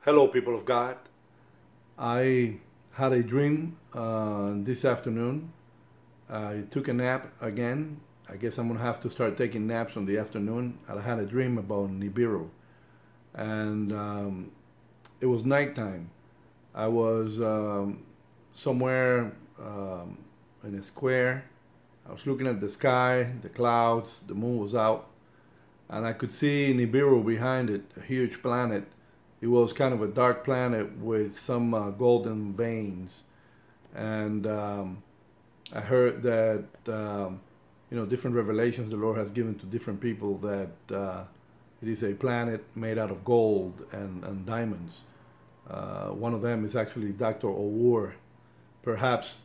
Hello, people of God. I had a dream this afternoon. I took a nap again. I guess I'm gonna have to start taking naps in the afternoon. I had a dream about Nibiru, and it was nighttime. I was somewhere in a square. I was looking at the sky, the clouds, the moon was out, and I could see Nibiru behind it, a huge planet. It was kind of a dark planet with some golden veins, and I heard that different revelations the Lord has given to different people that it is a planet made out of gold and diamonds. One of them is actually Dr. Owur. Perhaps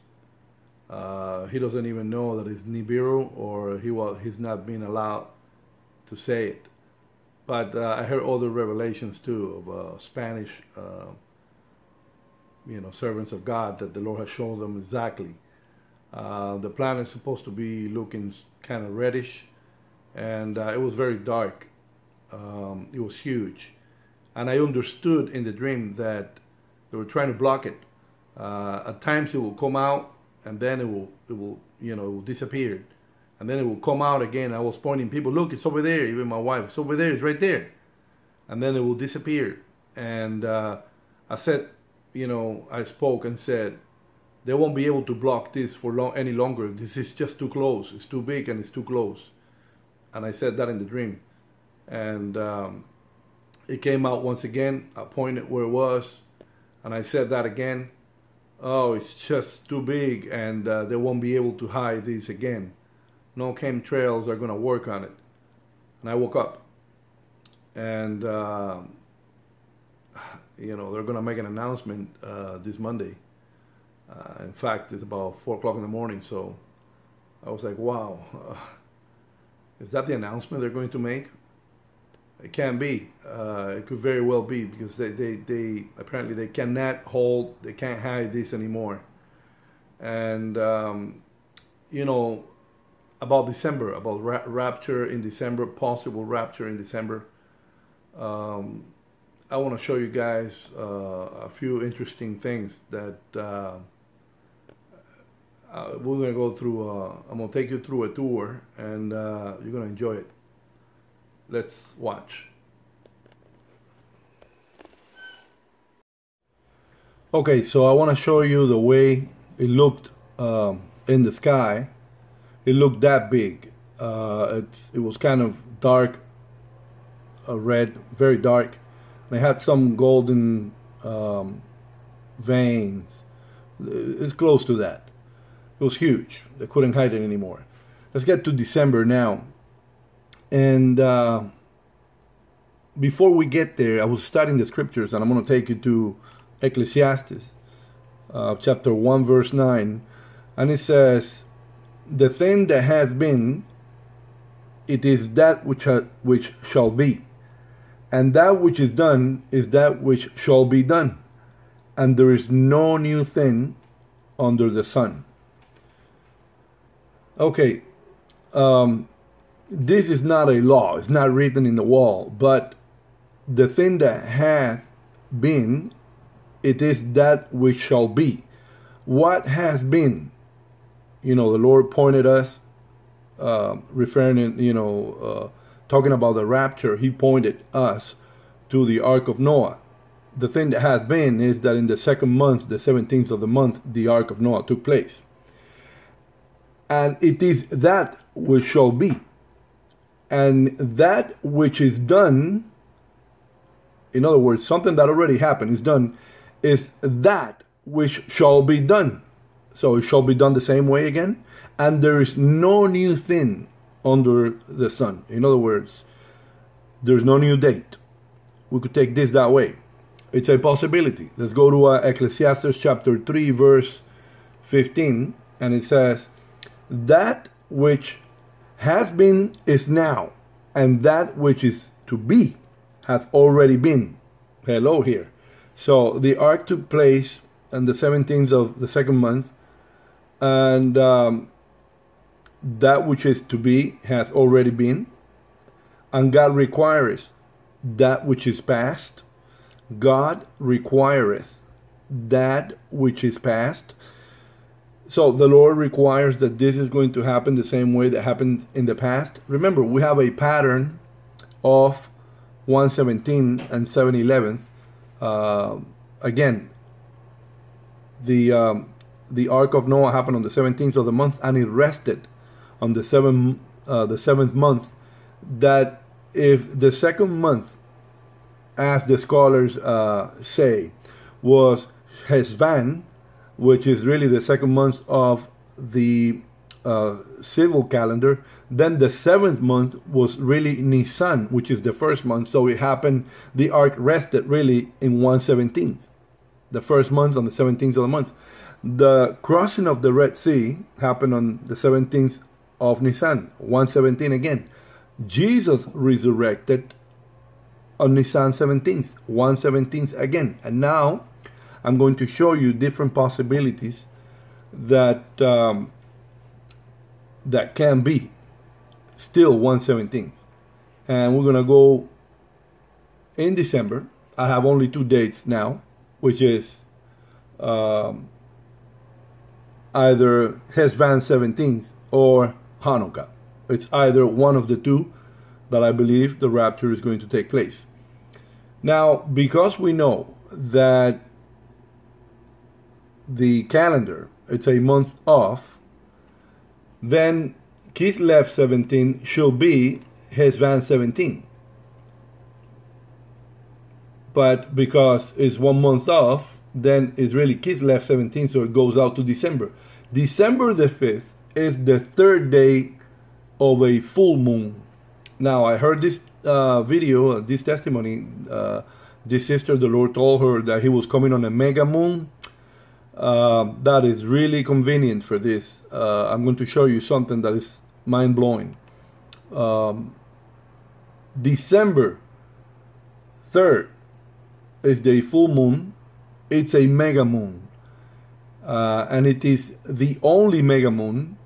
he doesn't even know that it's Nibiru, or he's not being allowed to say it. But I heard other revelations too of Spanish, servants of God that the Lord has shown them exactly. The planet's supposed to be looking kind of reddish, and it was very dark. It was huge, and I understood in the dream that they were trying to block it. At times it will come out, and then it will disappear, and then it will come out again. I was pointing people, look, it's over there. Even my wife, it's over there, it's right there. And then it will disappear. And I said, I spoke and said, they won't be able to block this for any longer. This is just too close. It's too big and it's too close. And I said that in the dream. And it came out once again. I pointed where it was, and I said that again. Oh, it's just too big, and they won't be able to hide this again. No chemtrails are going to work on it. And I woke up, and they're going to make an announcement this Monday. In fact, it's about 4 o'clock in the morning, so I was like, wow, is that the announcement they're going to make? It can't be. It could very well be, because they apparently they can't hide this anymore. And about December, about rapture in December, possible rapture in December. I want to show you guys a few interesting things that we're going to go through. I'm going to take you through a tour, and you're going to enjoy it. Let's watch. Okay, so I want to show you the way it looked in the sky. It looked that big. It was kind of dark, red, very dark. And it had some golden veins. It's close to that. It was huge. They couldn't hide it anymore. Let's get to December now. And before we get there, I was studying the scriptures, and I'm going to take you to Ecclesiastes, chapter 1, verse 9. And it says, the thing that has been, it is that which shall be. And that which is done is that which shall be done. And there is no new thing under the sun. Okay, this is not a law. It's not written in the wall. But the thing that hath been, it is that which shall be. What has been? The Lord pointed us, talking about the rapture, he pointed us to the Ark of Noah. The thing that has been is that in the second month, the 17th of the month, the Ark of Noah took place. And it is that which shall be. And that which is done, in other words, something that already happened is done, is that which shall be done. So it shall be done the same way again. And there is no new thing under the sun. In other words, there's no new date. We could take this that way. It's a possibility. Let's go to Ecclesiastes chapter 3, verse 15. And it says, that which has been is now, and that which is to be hath already been. Hello here. So the ark took place on the 17th of the second month, and that which is to be hath already been. And God requires that which is past God requireth that which is past. So the Lord requires that this is going to happen the same way that happened in the past. Remember, we have a pattern of 117 and 7/11. Again, the Ark of Noah happened on the 17th of the month, and it rested on the seventh month. That if the second month, as the scholars say, was Hesvan, which is really the second month of the civil calendar, then the seventh month was really Nisan, which is the first month. So it happened, the ark rested really in 1/17, the first month on the 17th of the month. The crossing of the Red Sea happened on the 17th of Nisan, 1/17 again. Jesus resurrected on Nisan 17th, 1/17 again. And now I'm going to show you different possibilities that that can be still 1/17. And we're going to go in December. I have only 2 dates now, which is either Hesvan 17th or Hanukkah. It's either one of the two that I believe the rapture is going to take place. Now, because we know that the calendar, it's a month off, then Kislev 17 should be Hesvan 17. But because it's 1 month off, then it's really Kislev 17, so it goes out to December. December the 5th is the 3rd day of a full moon. Now, I heard this video, this testimony. This sister, the Lord told her that he was coming on a mega moon. That is really convenient for this. I'm going to show you something that is mind-blowing. December 3rd is the full moon. It's a mega moon. And it is the only mega moon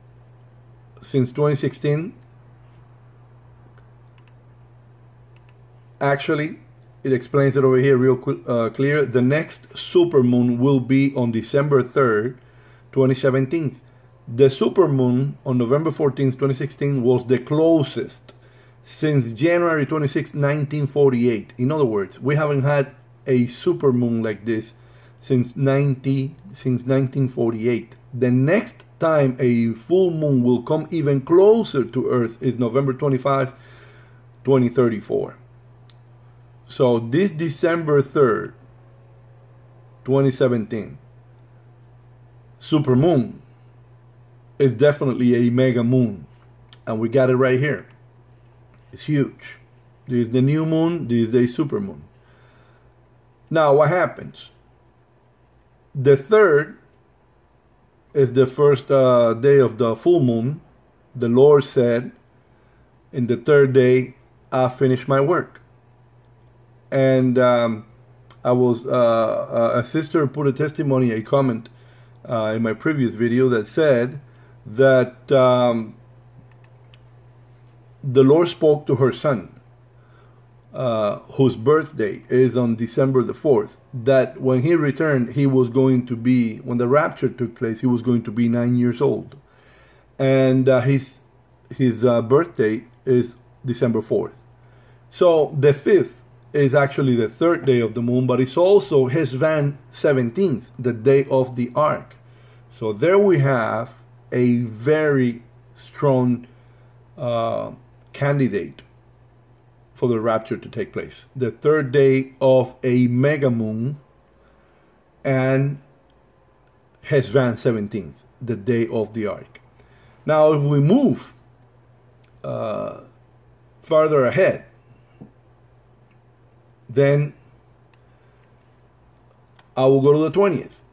since 2016. Actually, it explains it over here real clear. The next supermoon will be on December 3rd, 2017. The supermoon on November 14th, 2016 was the closest since January 26, 1948. In other words, we haven't had a supermoon like this since 1948. The next time a full moon will come even closer to Earth is November 25, 2034. So this December 3rd, 2017, supermoon is definitely a mega moon. And we got it right here. It's huge. This is the new moon. This is a supermoon. Now, what happens? The 3rd is the first day of the full moon. The Lord said, in the 3rd day, I finished my work. And I was a sister put a testimony, a comment in my previous video that said that the Lord spoke to her son, whose birthday is on December the 4th, that when he returned, he was going to be, when the rapture took place, he was going to be 9 years old. And his birthday is December 4th. So the 5th is actually the 3rd day of the moon, but it's also Hesvan 17th, the day of the ark. So there we have a very strong candidate for the rapture to take place. The 3rd day of a mega moon and Hesvan 17th, the day of the ark. Now, if we move farther ahead, then I will go to the 20th,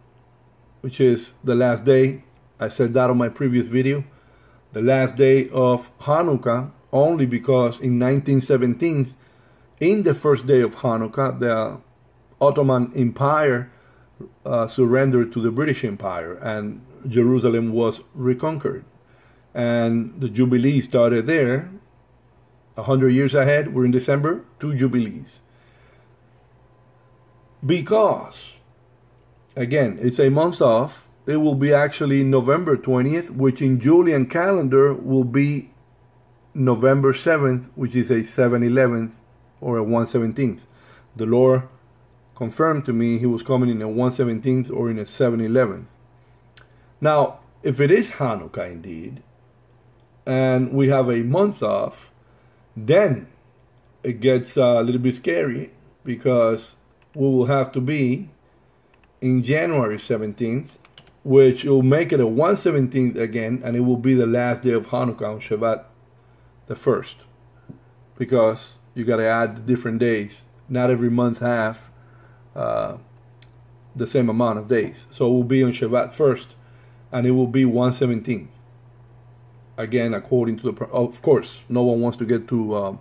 which is the last day. I said that on my previous video. The last day of Hanukkah, only because in 1917, in the first day of Hanukkah, the Ottoman Empire surrendered to the British Empire and Jerusalem was reconquered. And the Jubilee started there. 100 years ahead, we're in December, 2 Jubilees. because, again, it's a month off. It will be actually November 20th, which in Julian calendar will be November 7th, which is a 7/11 or a 1/17. The Lord confirmed to me he was coming in a 1/17 or in a 7/11. Now, if it is Hanukkah indeed, and we have a month off, then it gets a little bit scary, because we will have to be in January 17th, which will make it a 1/17 again, and it will be the last day of Hanukkah on Shabbat the 1st, because you got to add the different days. Not every month have the same amount of days. So it will be on Shabbat 1st, and it will be 1/17. Again, according to the... Of course, no one wants to get to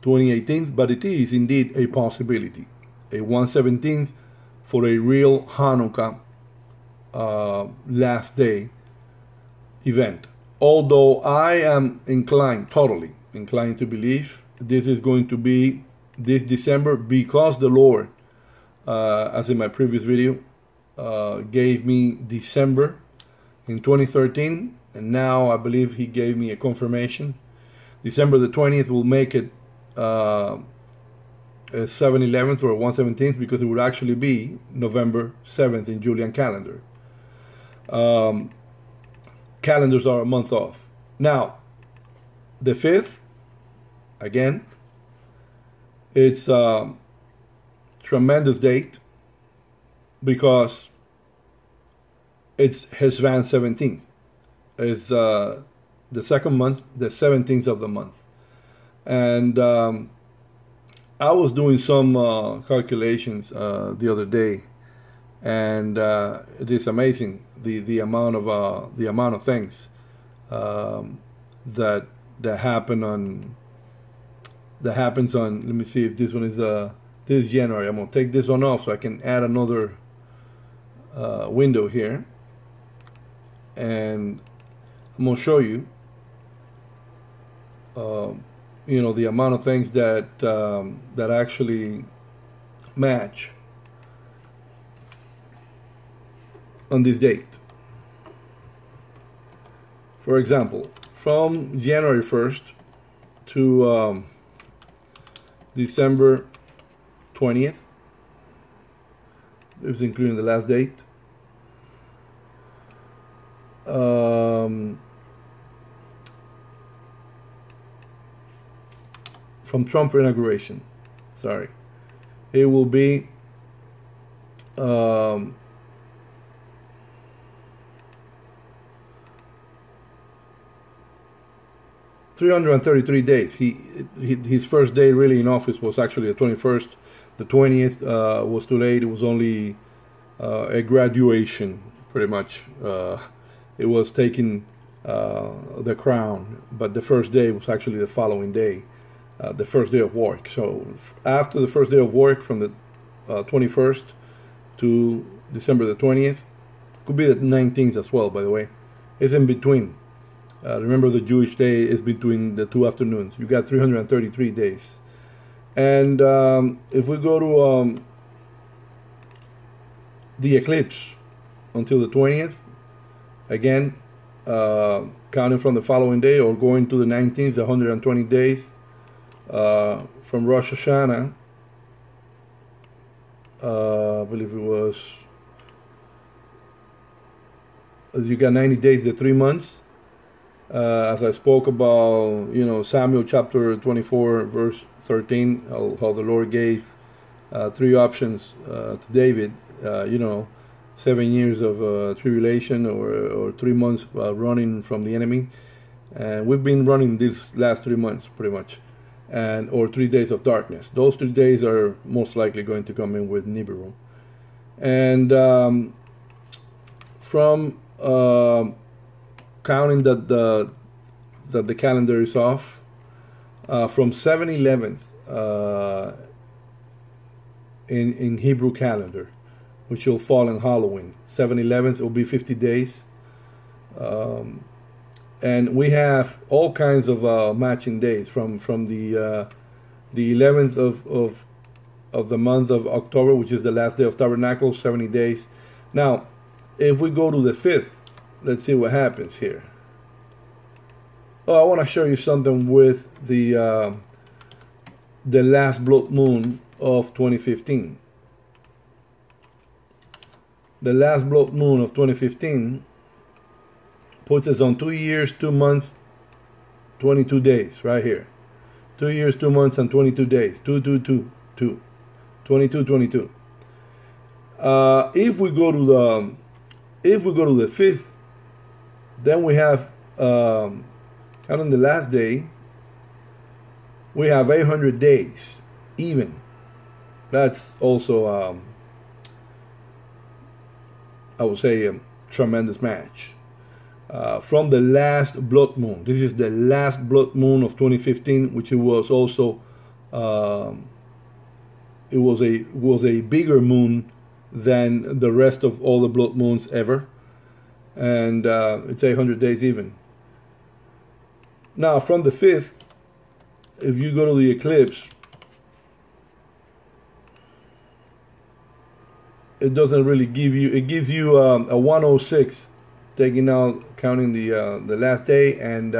2018, but it is indeed a possibility. A 1/17 for a real Hanukkah last day event. Although I am totally inclined to believe this is going to be this December, because the Lord, as in my previous video, gave me December in 2013, and now I believe he gave me a confirmation. December the 20th will make it a 7/11 or a 1/17, because it would actually be November 7th in Julian calendar. Calendars are a month off. Now, the 5th, again, it's a tremendous date, because it's Heshvan 17th. It's the second month, the 17th of the month. And I was doing some calculations the other day, and it is amazing the amount of things that happens on. Let me see if this one is this January. I'm gonna take this one off so I can add another window here, and I'm gonna show you. The amount of things that actually match on this date. For example, from January 1st to December 20th, this is including the last date. From Trump inauguration, sorry, it will be 333 days. His first day really in office was actually the 21st. The 20th was too late. It was only a graduation, pretty much. It was taking the crown, but the first day was actually the following day. The first day of work. So after the first day of work, from the 21st to December the 20th, could be the 19th as well, by the way, is in between. Remember, the Jewish day is between the two afternoons. You got 333 days. And if we go to the eclipse until the 20th, again, counting from the following day or going to the 19th, 120 days. From Rosh Hashanah, I believe it was, you got 90 days, the 3 months. As I spoke about, Samuel chapter 24, verse 13, how the Lord gave 3 options to David, 7 years of tribulation or 3 months running from the enemy. And we've been running these last 3 months pretty much. Or 3 days of darkness. Those 3 days are most likely going to come in with Nibiru. And from counting that the calendar is off, from 7/11 in Hebrew calendar, which will fall in Halloween. 7/11 will be 50 days. And we have all kinds of matching days from the 11th of the month of October, which is the last day of Tabernacle, 70 days. Now, if we go to the 5th, let's see what happens here. Oh, I want to show you something with the last blood moon of 2015. The last blood moon of 2015 puts us on 2 years, 2 months, 22 days, right here. 2 years, 2 months, and 22 days. 2, 2, 2, 2. 22, 22. If we go to the 5th, then we have and on the last day we have 800 days even. That's also I would say a tremendous match. From the last blood moon. This is the last blood moon of 2015, which it was also it was a bigger moon than the rest of all the blood moons ever, and it's 800 days even. Now, from the 5th, if you go to the eclipse, it doesn't really give you. It gives you a 106. Taking out, counting the last day, and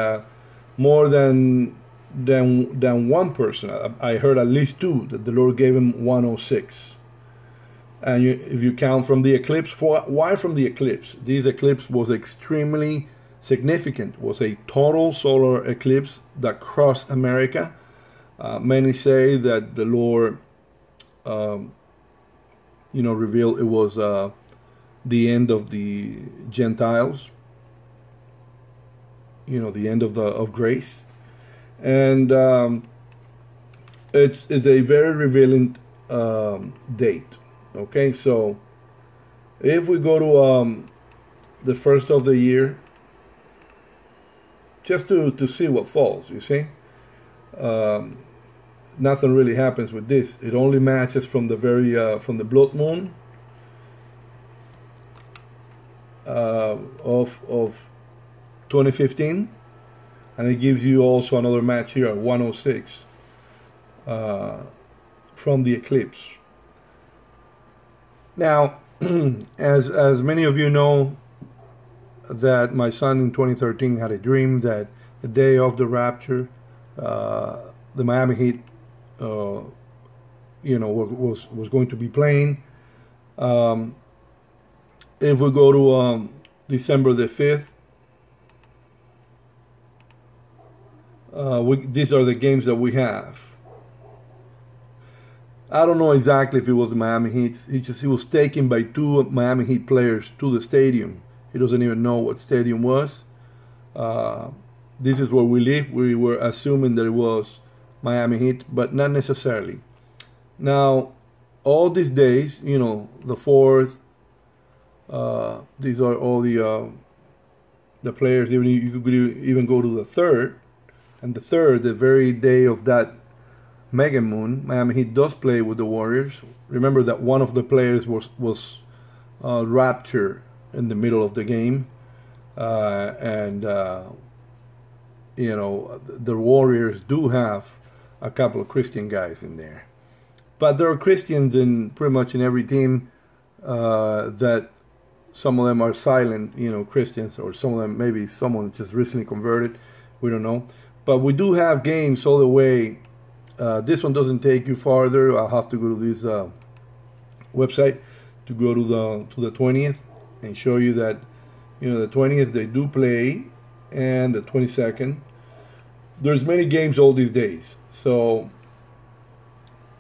more than one person. I heard at least 2 that the Lord gave him 106. And if you count from the eclipse, why from the eclipse? This eclipse was extremely significant. It was a total solar eclipse that crossed America. Many say that the Lord, revealed it was the end of the Gentiles, the end of grace, and it's a very revealing date. Okay, so if we go to the first of the year, just to see what falls, you see, nothing really happens with this. It only matches from the from the blood moon of 2015, and it gives you also another match here at 106 from the eclipse. Now, as many of you know, that my son in 2013 had a dream that the day of the rapture, the Miami Heat, was going to be playing. If we go to December the 5th, these are the games that we have. I don't know exactly if it was the Miami Heat. He was taken by 2 Miami Heat players to the stadium. He doesn't even know what stadium was. This is where we live. We were assuming that it was Miami Heat, but not necessarily. Now, all these days, the 4th, these are all the players. Even you could even go to the 3rd, and the 3rd, the very day of that mega moon, Miami Heat does play with the Warriors. Remember that one of the players was raptured in the middle of the game, and the Warriors do have a couple of Christian guys in there, but there are Christians in pretty much in every team. That some of them are silent, Christians, or some of them maybe someone just recently converted. We don't know, but we do have games all the way. This one doesn't take you farther. I'll have to go to this website to go to the 20th and show you that the 20th they do play, and the 22nd. There's many games all these days, so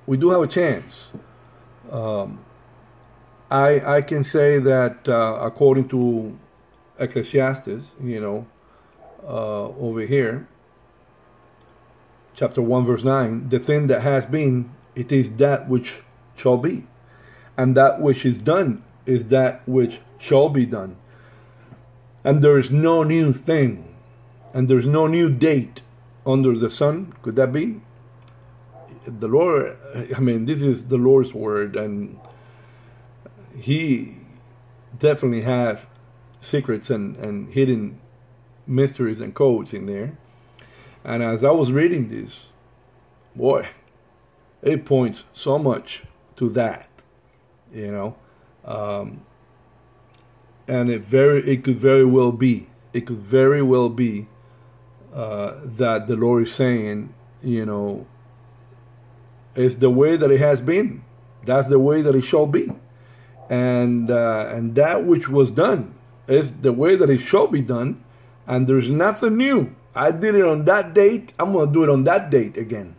we do have a chance. I can say that according to Ecclesiastes, over here, chapter 1, verse 9, the thing that has been, it is that which shall be. And that which is done is that which shall be done. And there is no new thing. And there's no new date under the sun. Could that be? The Lord, this is the Lord's word, and He definitely has secrets and hidden mysteries and codes in there. And as I was reading this, boy, it points so much to that, you know. And it could very well be, that the Lord is saying, you know, it's the way that it has been. That's the way that it shall be. And that which was done is the way that it shall be done. And there's nothing new. I did it on that date. I'm going to do it on that date again.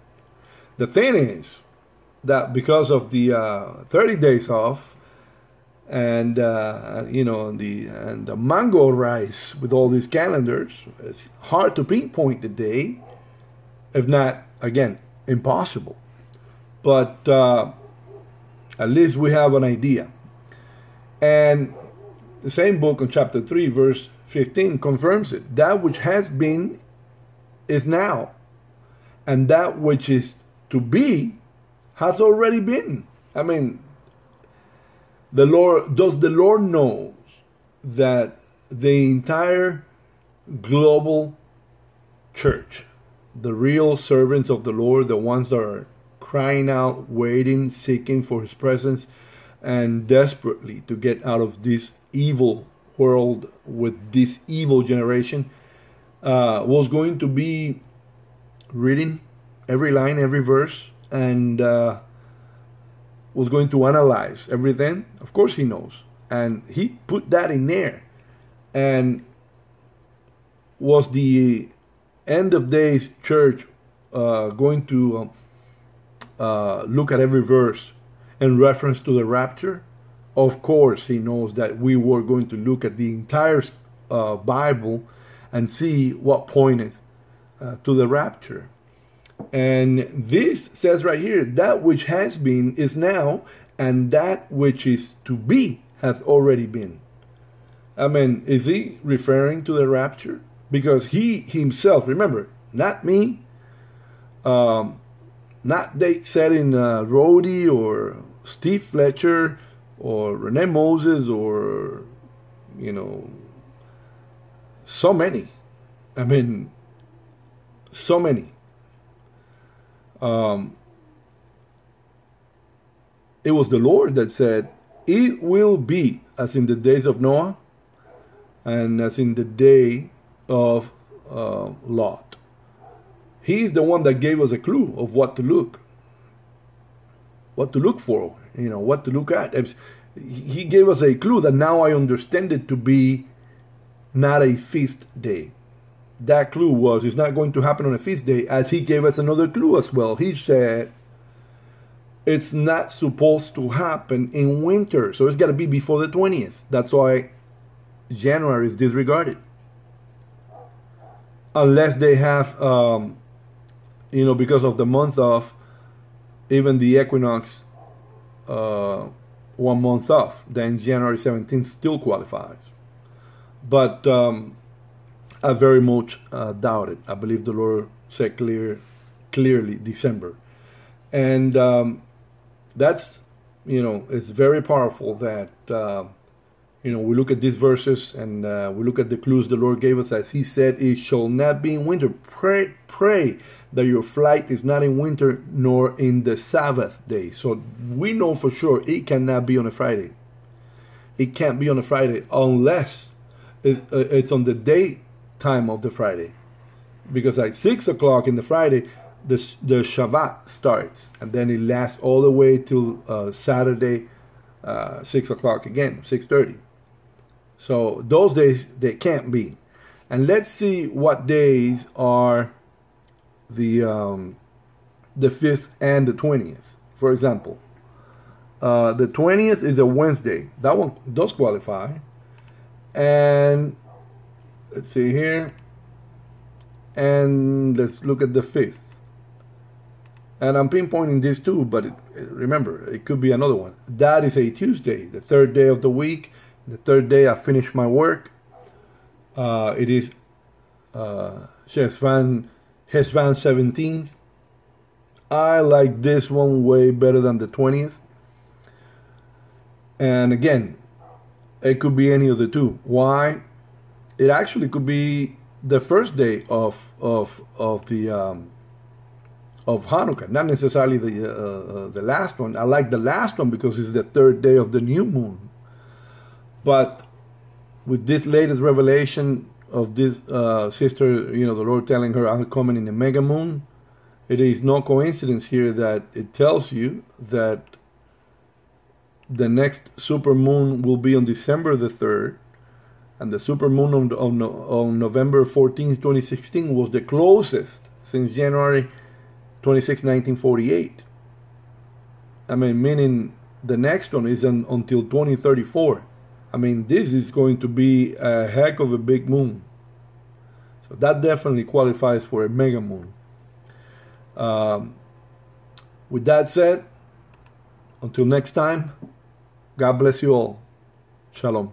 The thing is that because of the 30 days off, and you know, the mango rice with all these calendars, it's hard to pinpoint the day, if not, again, impossible. But at least we have an idea. And the same book on chapter 3, verse 15 confirms it. That which has been is now, and that which is to be has already been. I mean, the Lord knows that the entire global church, the real servants of the Lord, the ones that are crying out, waiting, seeking for his presence, and desperately to get out of this evil world with this evil generation, was going to be reading every line, every verse, and was going to analyze everything. Of course he knows. And he put that in there. And was the end of days church going to look at every verse in reference to the rapture? Of course he knows that we were going to look at the entire Bible and see what pointed to the rapture. And this says right here, that which has been is now, and that which is to be has already been. I mean, is he referring to the rapture? Because he himself, remember, not me, not Date Setting Rhodey or Steve Fletcher or Renee Moses or, you know, so many. I mean, so many. It was the Lord that said, it will be as in the days of Noah and as in the day of Lot. He's the one that gave us a clue of what to look for, you know, what to look at. He gave us a clue that now I understand it to be not a feast day. That clue was, it's not going to happen on a feast day, as he gave us another clue as well. He said, it's not supposed to happen in winter. So it's got to be before the 20th. That's why January is disregarded. Unless they have, you know, because of the month off, even the equinox, 1 month off, then January 17th still qualifies. But I very much doubt it. I believe the Lord said clearly December. And that's, you know, it's very powerful that, you know, we look at these verses and we look at the clues the Lord gave us, as he said, it shall not be in winter. Pray that your flight is not in winter nor in the Sabbath day. So we know for sure it cannot be on a Friday. It can't be on a Friday unless it's on the day time of the Friday, because at 6 o'clock in the Friday the Shabbat starts, and then it lasts all the way till Saturday 6 o'clock again, 6:30. So those days they can't be. And let's see what days are the 5th and the 20th. For example, the 20th is a Wednesday. That one does qualify. And let's see here. And let's look at the 5th. And I'm pinpointing this too, but remember, it could be another one. That is a Tuesday, the 3rd day of the week. The 3rd day I finish my work. It is Heshvan 17th. I like this one way better than the 20th. And again, it could be any of the two. Why? It actually could be the first day of of Hanukkah. Not necessarily the last one. I like the last one because it's the third day of the new moon. But with this latest revelation of this sister, the Lord telling her, I'm coming in a mega moon, it is no coincidence here that it tells you that the next super moon will be on December the 3rd, and the super moon on November 14th, 2016 was the closest since January 26, 1948. I mean, meaning the next one is until 2034. I mean, this is going to be a heck of a big moon. So that definitely qualifies for a mega moon. With that said, until next time, God bless you all. Shalom.